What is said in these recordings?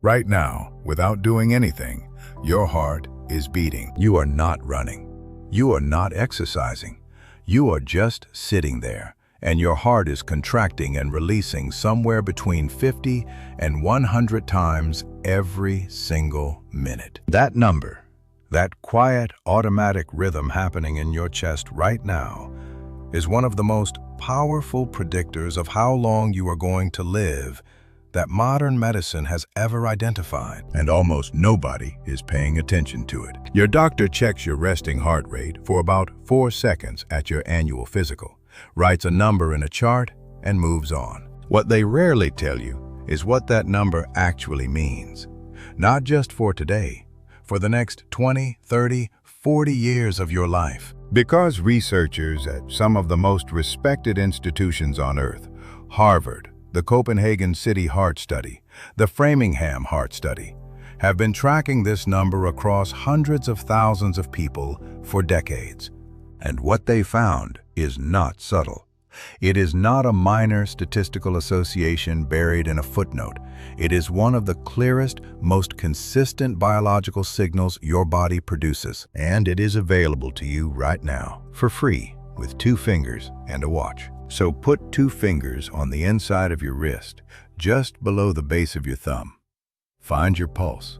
Right now, without doing anything, your heart is beating. You are not running. You are not exercising. You are just sitting there, and your heart is contracting and releasing somewhere between 50 and 100 times every single minute. That number, that quiet, automatic rhythm happening in your chest right now, is one of the most powerful predictors of how long you are going to live that modern medicine has ever identified, and almost nobody is paying attention to it. Your doctor checks your resting heart rate for about 4 seconds at your annual physical, writes a number in a chart, and moves on. What they rarely tell you is what that number actually means. Not just for today, for the next 20, 30, 40 years of your life. Because researchers at some of the most respected institutions on Earth, Harvard, the Copenhagen City Heart Study, the Framingham Heart Study, have been tracking this number across hundreds of thousands of people for decades. And what they found is not subtle. It is not a minor statistical association buried in a footnote. It is one of the clearest, most consistent biological signals your body produces. And it is available to you right now, for free, with 2 fingers and a watch. So put 2 fingers on the inside of your wrist, just below the base of your thumb. Find your pulse.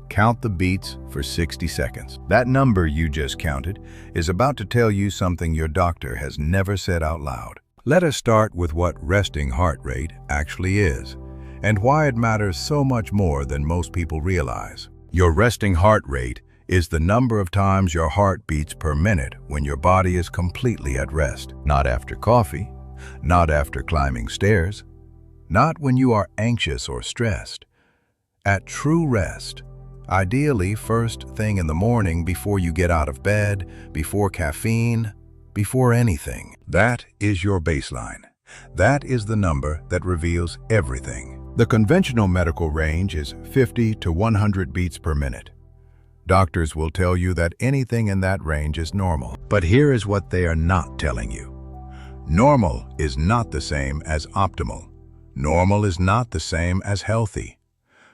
Count the beats for 60 seconds. That number you just counted is about to tell you something your doctor has never said out loud. Let us start with what resting heart rate actually is, and why it matters so much more than most people realize. Your resting heart rate is the number of times your heart beats per minute when your body is completely at rest. Not after coffee, not after climbing stairs, not when you are anxious or stressed. At true rest, ideally first thing in the morning before you get out of bed, before caffeine, before anything. That is your baseline. That is the number that reveals everything. The conventional medical range is 50 to 100 beats per minute. Doctors will tell you that anything in that range is normal. But here is what they are not telling you. Normal is not the same as optimal. Normal is not the same as healthy.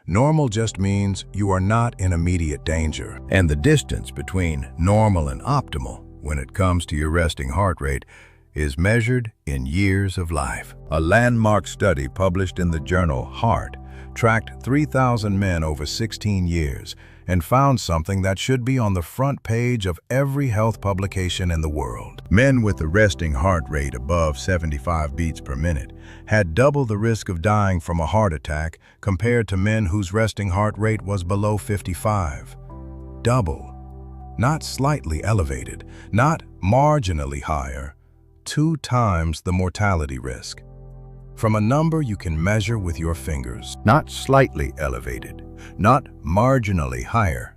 Normal just means you are not in immediate danger. And the distance between normal and optimal, when it comes to your resting heart rate, is measured in years of life. A landmark study published in the journal Heart tracked 3,000 men over 16 years and found something that should be on the front page of every health publication in the world. Men with a resting heart rate above 75 beats per minute had double the risk of dying from a heart attack compared to men whose resting heart rate was below 55. Double. Not slightly elevated, not marginally higher. 2 times the mortality risk. From a number you can measure with your fingers. Not slightly elevated, not marginally higher.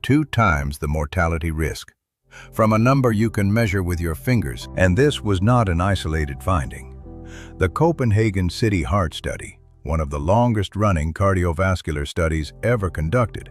2 times the mortality risk. From a number you can measure with your fingers, and this was not an isolated finding. The Copenhagen City Heart Study, one of the longest-running cardiovascular studies ever conducted,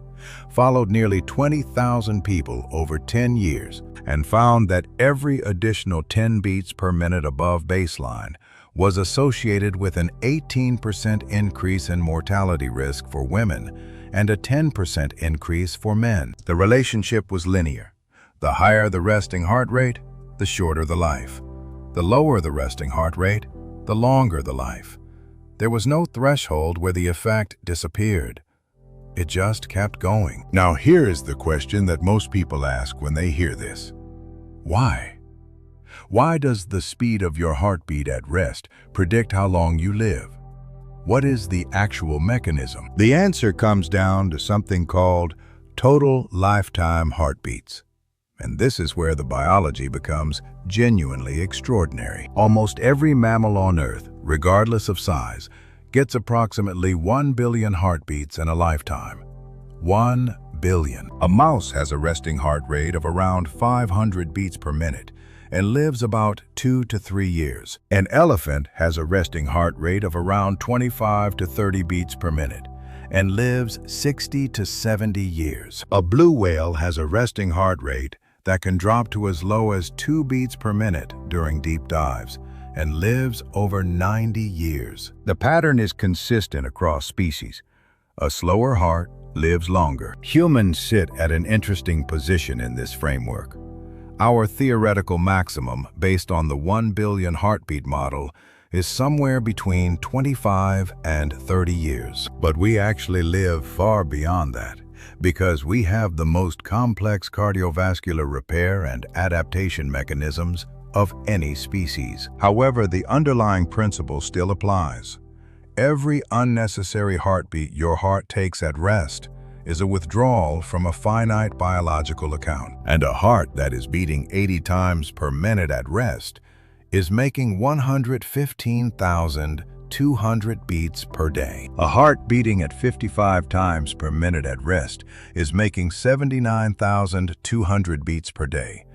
followed nearly 20,000 people over 10 years and found that every additional 10 beats per minute above baseline was associated with an 18% increase in mortality risk for women and a 10% increase for men. The relationship was linear. The higher the resting heart rate, the shorter the life. The lower the resting heart rate, the longer the life. There was no threshold where the effect disappeared. It just kept going. Now here is the question that most people ask when they hear this. Why? Why does the speed of your heartbeat at rest predict how long you live? What is the actual mechanism? The answer comes down to something called total lifetime heartbeats. And this is where the biology becomes genuinely extraordinary. Almost every mammal on Earth, regardless of size, gets approximately 1 billion heartbeats in a lifetime. 1 billion. A mouse has a resting heart rate of around 500 beats per minute and lives about 2 to 3 years. An elephant has a resting heart rate of around 25 to 30 beats per minute and lives 60 to 70 years. A blue whale has a resting heart rate that can drop to as low as 2 beats per minute during deep dives and lives over 90 years. The pattern is consistent across species. A slower heart lives longer. Humans sit at an interesting position in this framework. Our theoretical maximum, based on the 1 billion heartbeat model, is somewhere between 25 and 30 years. But we actually live far beyond that, because we have the most complex cardiovascular repair and adaptation mechanisms of any species. However, the underlying principle still applies. Every unnecessary heartbeat your heart takes at rest is a withdrawal from a finite biological account. And a heart that is beating 80 times per minute at rest is making 115,200 beats per day. A heart beating at 55 times per minute at rest is making 79,200 beats per day.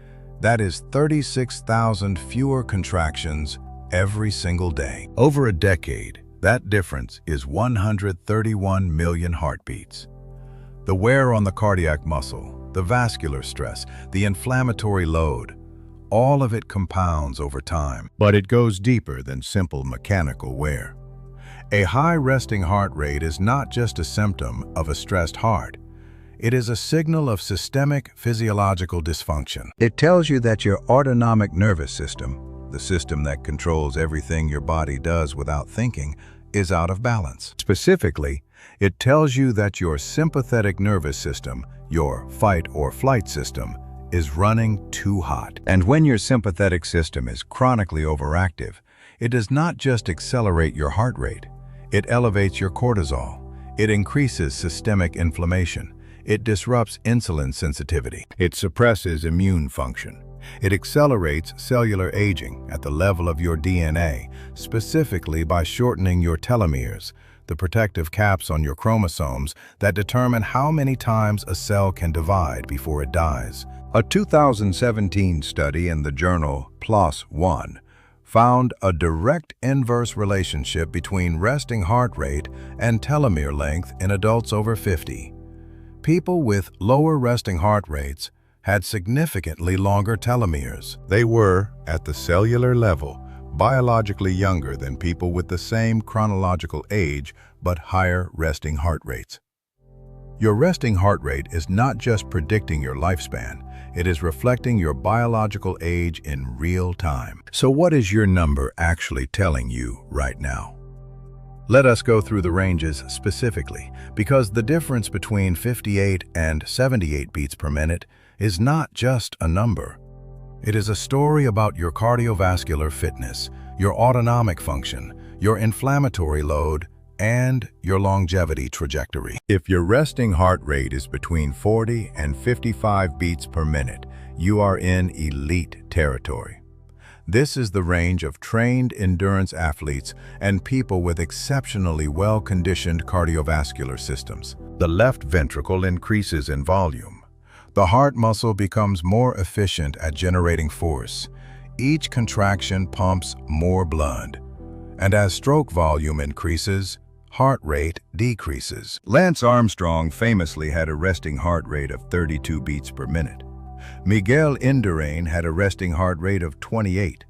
That is 36,000 fewer contractions every single day. Over a decade, that difference is 131 million heartbeats. The wear on the cardiac muscle, the vascular stress, the inflammatory load, all of it compounds over time. But it goes deeper than simple mechanical wear. A high resting heart rate is not just a symptom of a stressed heart. It is a signal of systemic physiological dysfunction. It tells you that your autonomic nervous system, the system that controls everything your body does without thinking, is out of balance. Specifically, it tells you that your sympathetic nervous system, your fight or flight system, is running too hot. And when your sympathetic system is chronically overactive, it does not just accelerate your heart rate. It elevates your cortisol. It increases systemic inflammation. It disrupts insulin sensitivity. It suppresses immune function. It accelerates cellular aging at the level of your DNA, specifically by shortening your telomeres, the protective caps on your chromosomes that determine how many times a cell can divide before it dies. A 2017 study in the journal PLOS One found a direct inverse relationship between resting heart rate and telomere length in adults over 50. People with lower resting heart rates had significantly longer telomeres. They were, at the cellular level, biologically younger than people with the same chronological age but higher resting heart rates. Your resting heart rate is not just predicting your lifespan, it is reflecting your biological age in real time. So what is your number actually telling you right now? Let us go through the ranges specifically, because the difference between 58 and 78 beats per minute is not just a number. It is a story about your cardiovascular fitness, your autonomic function, your inflammatory load, and your longevity trajectory. If your resting heart rate is between 40 and 55 beats per minute, you are in elite territory. This is the range of trained endurance athletes and people with exceptionally well-conditioned cardiovascular systems. The left ventricle increases in volume. The heart muscle becomes more efficient at generating force. Each contraction pumps more blood. And as stroke volume increases, heart rate decreases. Lance Armstrong famously had a resting heart rate of 32 beats per minute. Miguel Indurain had a resting heart rate of 28.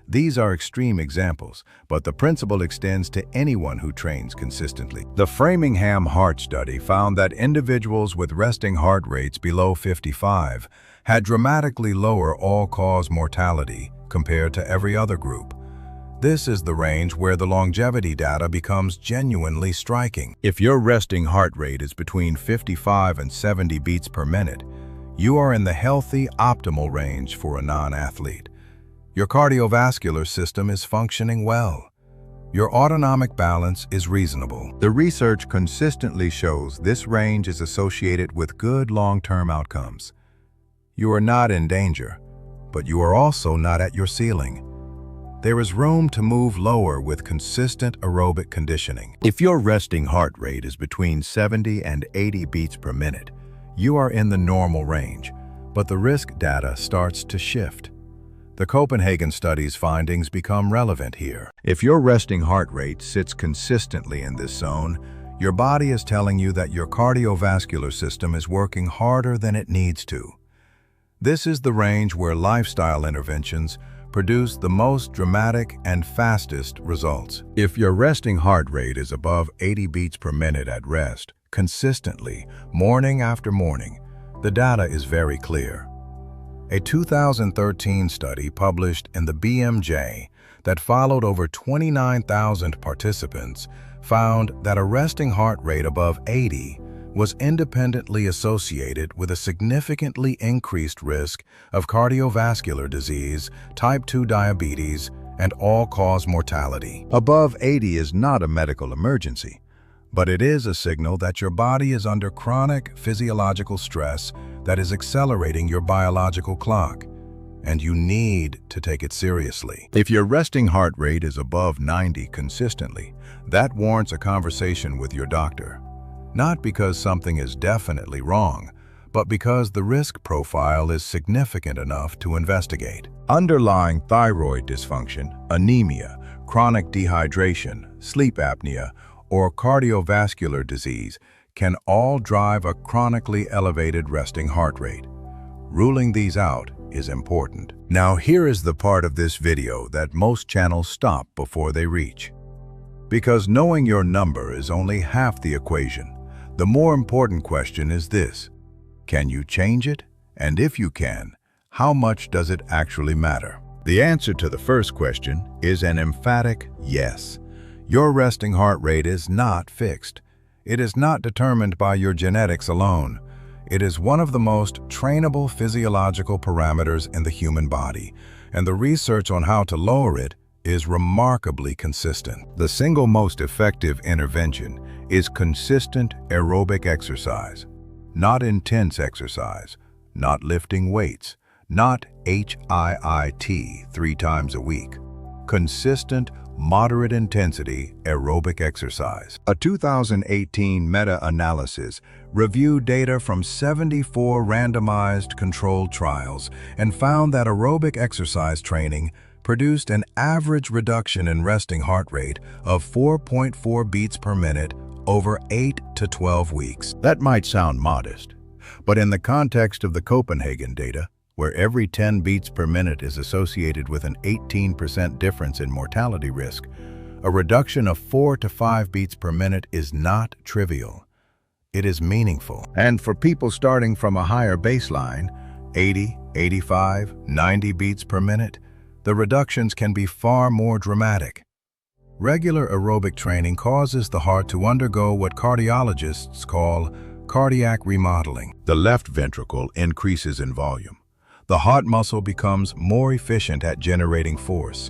These are extreme examples, but the principle extends to anyone who trains consistently. The Framingham Heart Study found that individuals with resting heart rates below 55 had dramatically lower all-cause mortality compared to every other group. This is the range where the longevity data becomes genuinely striking. If your resting heart rate is between 55 and 70 beats per minute, you are in the healthy, optimal range for a non-athlete. Your cardiovascular system is functioning well. Your autonomic balance is reasonable. The research consistently shows this range is associated with good long-term outcomes. You are not in danger, but you are also not at your ceiling. There is room to move lower with consistent aerobic conditioning. If your resting heart rate is between 70 and 80 beats per minute, you are in the normal range, but the risk data starts to shift. The Copenhagen study's findings become relevant here. If your resting heart rate sits consistently in this zone, your body is telling you that your cardiovascular system is working harder than it needs to. This is the range where lifestyle interventions, produce the most dramatic and fastest results. If your resting heart rate is above 80 beats per minute at rest, consistently, morning after morning, the data is very clear. A 2013 study published in the BMJ that followed over 29,000 participants found that a resting heart rate above 80 was independently associated with a significantly increased risk of cardiovascular disease, type 2 diabetes, and all-cause mortality. Above 80 is not a medical emergency, but it is a signal that your body is under chronic physiological stress that is accelerating your biological clock, and you need to take it seriously. If your resting heart rate is above 90 consistently, that warrants a conversation with your doctor. Not because something is definitely wrong, but because the risk profile is significant enough to investigate. Underlying thyroid dysfunction, anemia, chronic dehydration, sleep apnea, or cardiovascular disease can all drive a chronically elevated resting heart rate. Ruling these out is important. Now here is the part of this video that most channels stop before they reach. Because knowing your number is only half the equation. The more important question is this: can you change it? And if you can, how much does it actually matter? The answer to the first question is an emphatic yes. Your resting heart rate is not fixed. It is not determined by your genetics alone. It is one of the most trainable physiological parameters in the human body, and the research on how to lower it is remarkably consistent. The single most effective intervention is consistent aerobic exercise, not intense exercise, not lifting weights, not HIIT 3 times a week. Consistent, moderate intensity aerobic exercise. A 2018 meta-analysis reviewed data from 74 randomized controlled trials and found that aerobic exercise training produced an average reduction in resting heart rate of 4.4 beats per minute over 8 to 12 weeks. That might sound modest, but in the context of the Copenhagen data, where every 10 beats per minute is associated with an 18% difference in mortality risk, a reduction of 4 to 5 beats per minute is not trivial. It is meaningful. And for people starting from a higher baseline, 80, 85, 90 beats per minute, the reductions can be far more dramatic. Regular aerobic training causes the heart to undergo what cardiologists call cardiac remodeling. The left ventricle increases in volume. The heart muscle becomes more efficient at generating force.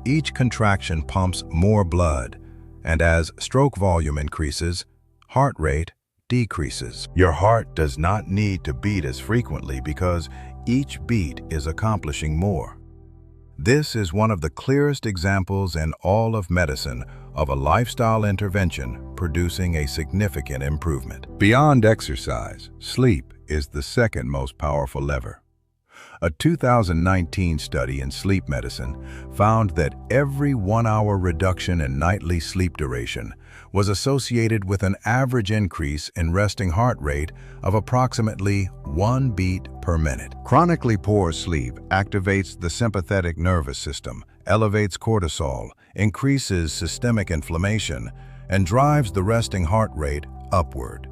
Each contraction pumps more blood, and as stroke volume increases, heart rate decreases. Your heart does not need to beat as frequently because each beat is accomplishing more. This is one of the clearest examples in all of medicine of a lifestyle intervention producing a significant improvement. Beyond exercise, sleep is the second most powerful lever. A 2019 study in sleep medicine found that every 1-hour reduction in nightly sleep duration was associated with an average increase in resting heart rate of approximately 1 beat per minute. Chronically poor sleep activates the sympathetic nervous system, elevates cortisol, increases systemic inflammation, and drives the resting heart rate upward.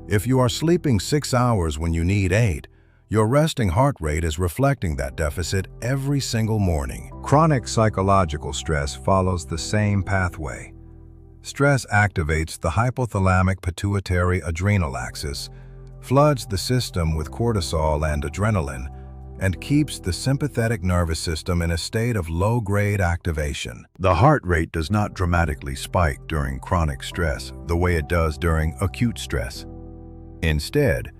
If you are sleeping 6 hours when you need 8, your resting heart rate is reflecting that deficit every single morning. Chronic psychological stress follows the same pathway. Stress activates the hypothalamic pituitary adrenal axis, floods the system with cortisol and adrenaline, and keeps the sympathetic nervous system in a state of low-grade activation. The heart rate does not dramatically spike during chronic stress the way it does during acute stress. Instead,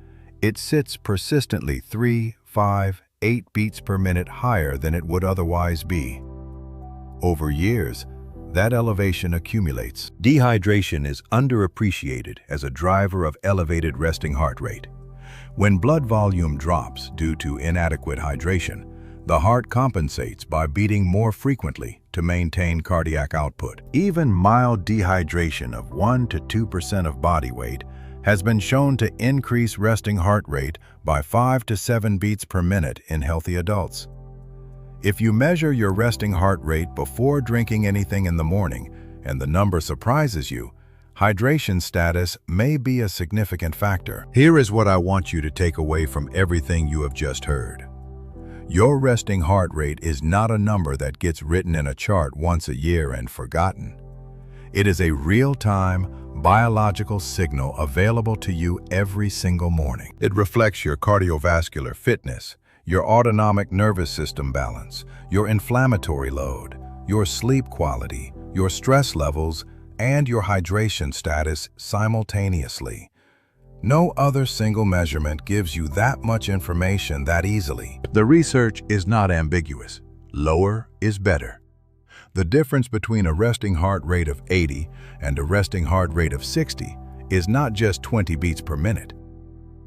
it sits persistently 3, 5, 8 beats per minute higher than it would otherwise be. Over years, that elevation accumulates. Dehydration is underappreciated as a driver of elevated resting heart rate. When blood volume drops due to inadequate hydration, the heart compensates by beating more frequently to maintain cardiac output. Even mild dehydration of 1 to 2% of body weight has been shown to increase resting heart rate by 5 to 7 beats per minute in healthy adults. If you measure your resting heart rate before drinking anything in the morning and the number surprises you, hydration status may be a significant factor. Here is what I want you to take away from everything you have just heard. Your resting heart rate is not a number that gets written in a chart once a year and forgotten. It is a real-time, biological signal available to you every single morning. It reflects your cardiovascular fitness, your autonomic nervous system balance, your inflammatory load, your sleep quality, your stress levels, and your hydration status simultaneously. No other single measurement gives you that much information that easily. The research is not ambiguous. Lower is better. The difference between a resting heart rate of 80 and a resting heart rate of 60 is not just 20 beats per minute.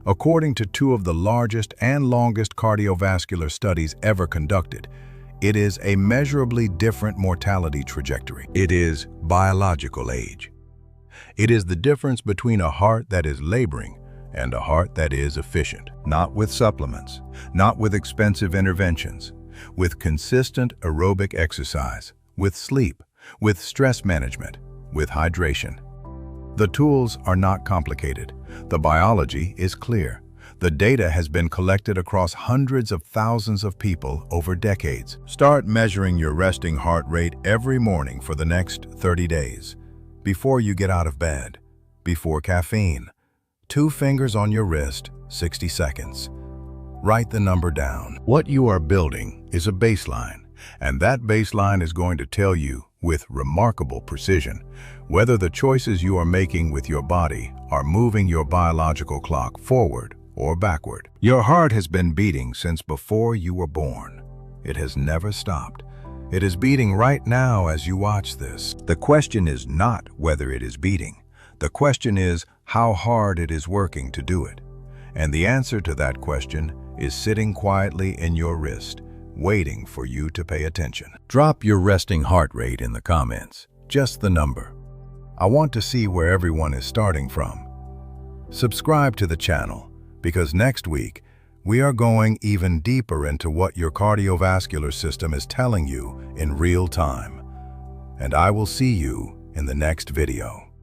According to two of the largest and longest cardiovascular studies ever conducted, it is a measurably different mortality trajectory. It is biological age. It is the difference between a heart that is laboring and a heart that is efficient. Not with supplements, not with expensive interventions, with consistent aerobic exercise, with sleep, with stress management, with hydration. The tools are not complicated. The biology is clear. The data has been collected across hundreds of thousands of people over decades. Start measuring your resting heart rate every morning for the next 30 days. Before you get out of bed, before caffeine. 2 fingers on your wrist, 60 seconds. Write the number down. What you are building is a baseline, and that baseline is going to tell you, with remarkable precision, whether the choices you are making with your body are moving your biological clock forward or backward. Your heart has been beating since before you were born. It has never stopped. It is beating right now as you watch this. The question is not whether it is beating. The question is how hard it is working to do it. And the answer to that question is sitting quietly in your wrist, waiting for you to pay attention. Drop your resting heart rate in the comments, just the number. I want to see where everyone is starting from. Subscribe to the channel, because next week, we are going even deeper into what your cardiovascular system is telling you in real time. And I will see you in the next video.